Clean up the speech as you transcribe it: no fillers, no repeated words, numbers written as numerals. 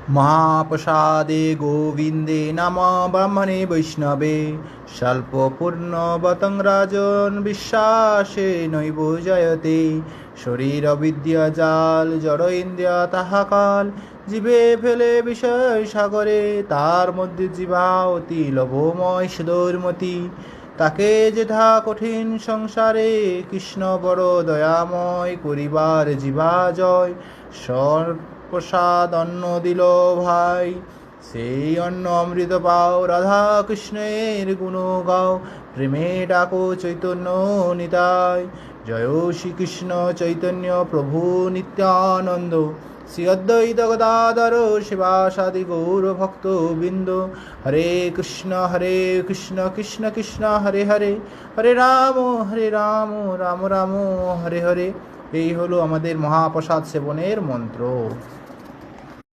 महाप्रसादे गोविन्दे नाम ब्रह्मणे वैष्णवे स्वल्पपूर्णवतं राजन् বিশ্বাসে নৈব জয়তে শরীরবিদ্যা জাল জড় ইন্দ্রিয় তাহা কাল জীবে ফেলে বিষয় সাগরে তার মধ্যে জীবা অতি লোভময় সুদূরমতি তাকে যেথা কঠিন সংসারে কৃষ্ণ বড় দয়াময় করিবার জীবা জয় প্রসাদ অন্ন দিল ভাই সেই অন্ন অমৃত পাও রাধা কৃষ্ণের গুণ গাও প্রেমে ডাকো চৈতন্য নিতাই জয় শ্রীকৃষ্ণ চৈতন্য প্রভু নিত্যানন্দ শ্রী অদ্বৈত গদাধর শিবাসাদি গৌর ভক্ত বৃন্দ হরে কৃষ্ণ কৃষ্ণ কৃষ্ণ হরে হরে হরে রাম রাম রাম হরে হরে। এই হলো আমাদের মহাপ্রসাদ সেবনের মন্ত্র।